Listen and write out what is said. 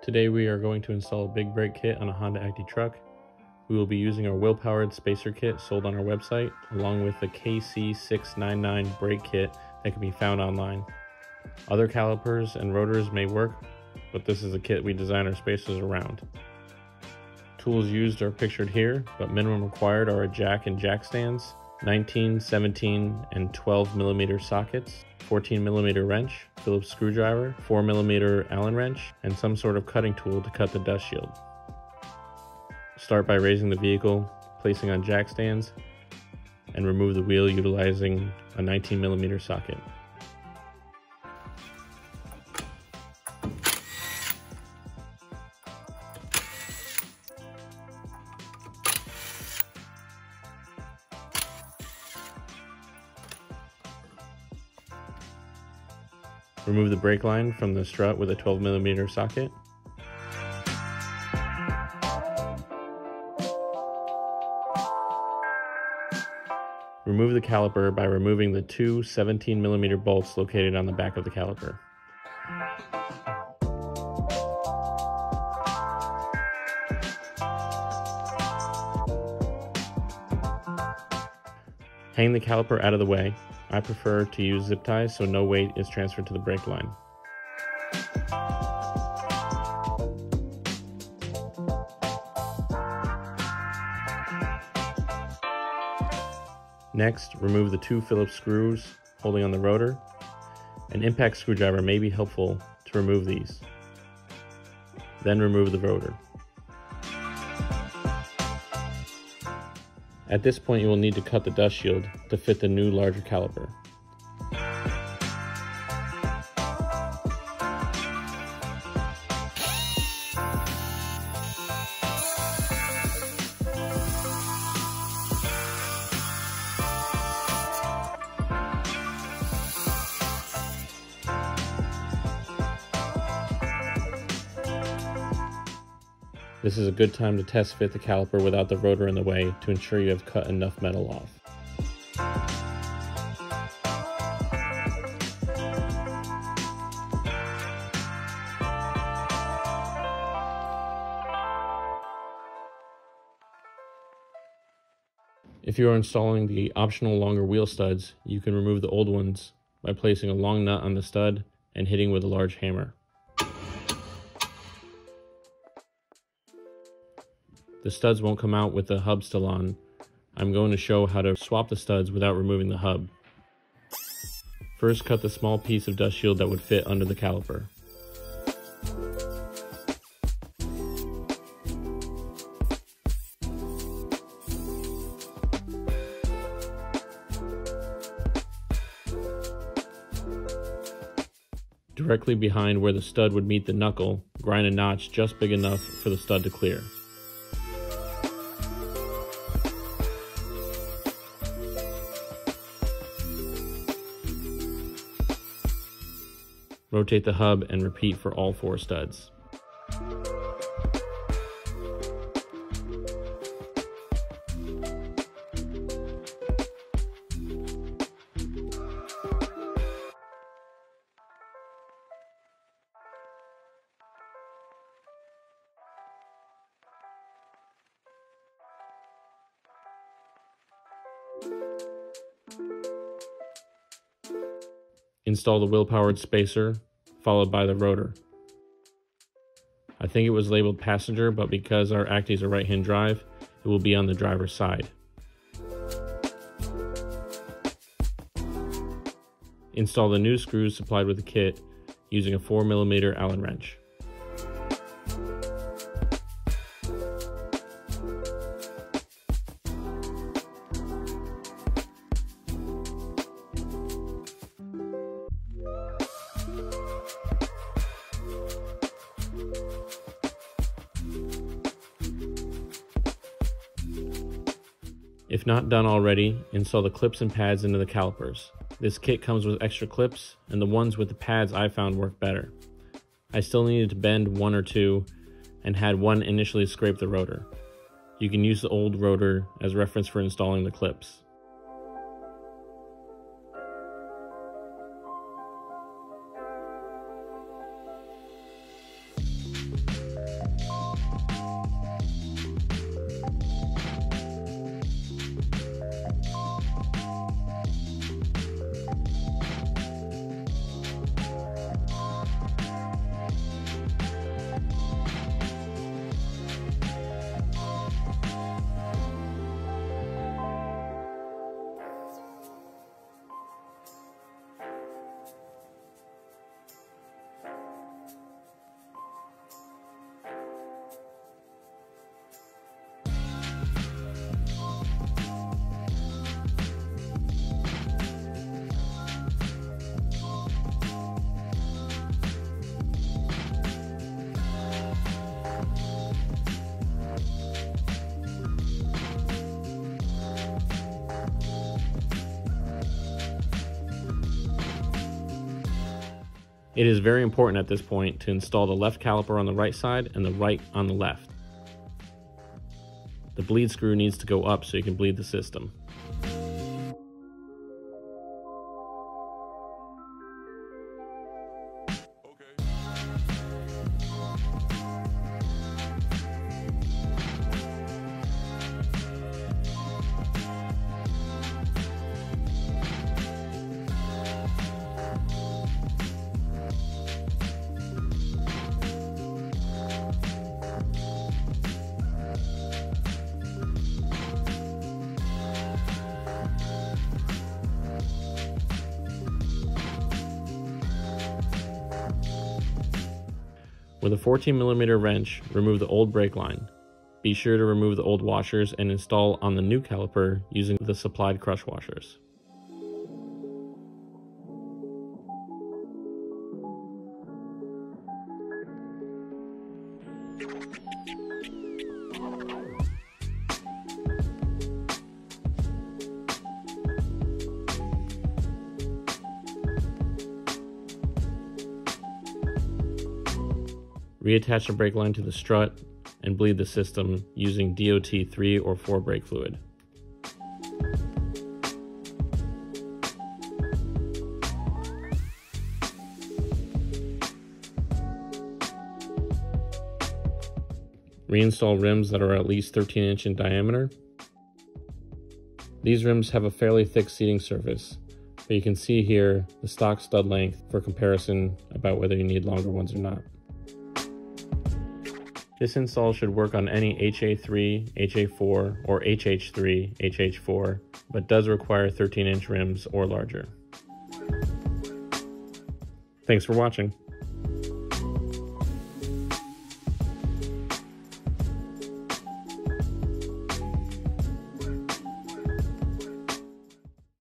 Today we are going to install a big brake kit on a Honda Acty truck. We will be using our wheel-powered spacer kit sold on our website, along with the KC699 brake kit that can be found online. Other calipers and rotors may work, but this is the kit we design our spacers around. Tools used are pictured here, but minimum required are a jack and jack stands, 19, 17, and 12 millimeter sockets, 14 millimeter wrench, Phillips screwdriver, 4 millimeter Allen wrench, and some sort of cutting tool to cut the dust shield. Start by raising the vehicle, placing on jack stands, and remove the wheel utilizing a 19 millimeter socket. Remove the brake line from the strut with a 12 millimeter socket. Remove the caliper by removing the two 17 millimeter bolts located on the back of the caliper. Hang the caliper out of the way. I prefer to use zip ties so no weight is transferred to the brake line. Next, remove the two Phillips screws holding on the rotor. An impact screwdriver may be helpful to remove these. Then remove the rotor. At this point, you will need to cut the dust shield to fit the new larger caliper. This is a good time to test fit the caliper without the rotor in the way to ensure you have cut enough metal off. If you are installing the optional longer wheel studs, you can remove the old ones by placing a long nut on the stud and hitting with a large hammer. The studs won't come out with the hub still on. I'm going to show how to swap the studs without removing the hub. First, cut the small piece of dust shield that would fit under the caliper. Directly behind where the stud would meet the knuckle, grind a notch just big enough for the stud to clear. Rotate the hub and repeat for all 4 studs. Install the wheel-powered spacer, followed by the rotor. I think it was labeled passenger, but because our Acty is a right-hand drive, it will be on the driver's side. Install the new screws supplied with the kit using a 4 millimeter Allen wrench. If not done already, install the clips and pads into the calipers. This kit comes with extra clips, and the ones with the pads I found work better. I still needed to bend 1 or 2 and had one initially scrape the rotor. You can use the old rotor as reference for installing the clips. It is very important at this point to install the left caliper on the right side and the right on the left. The bleed screw needs to go up so you can bleed the system. With a 14mm wrench, remove the old brake line. Be sure to remove the old washers and install on the new caliper using the supplied crush washers. Reattach the brake line to the strut and bleed the system using DOT 3 or 4 brake fluid. Reinstall rims that are at least 13" in diameter. These rims have a fairly thick seating surface, but you can see here the stock stud length for comparison about whether you need longer ones or not. This install should work on any HA3, HA4, or HH3, HH4, but does require 13" rims or larger. Thanks for watching.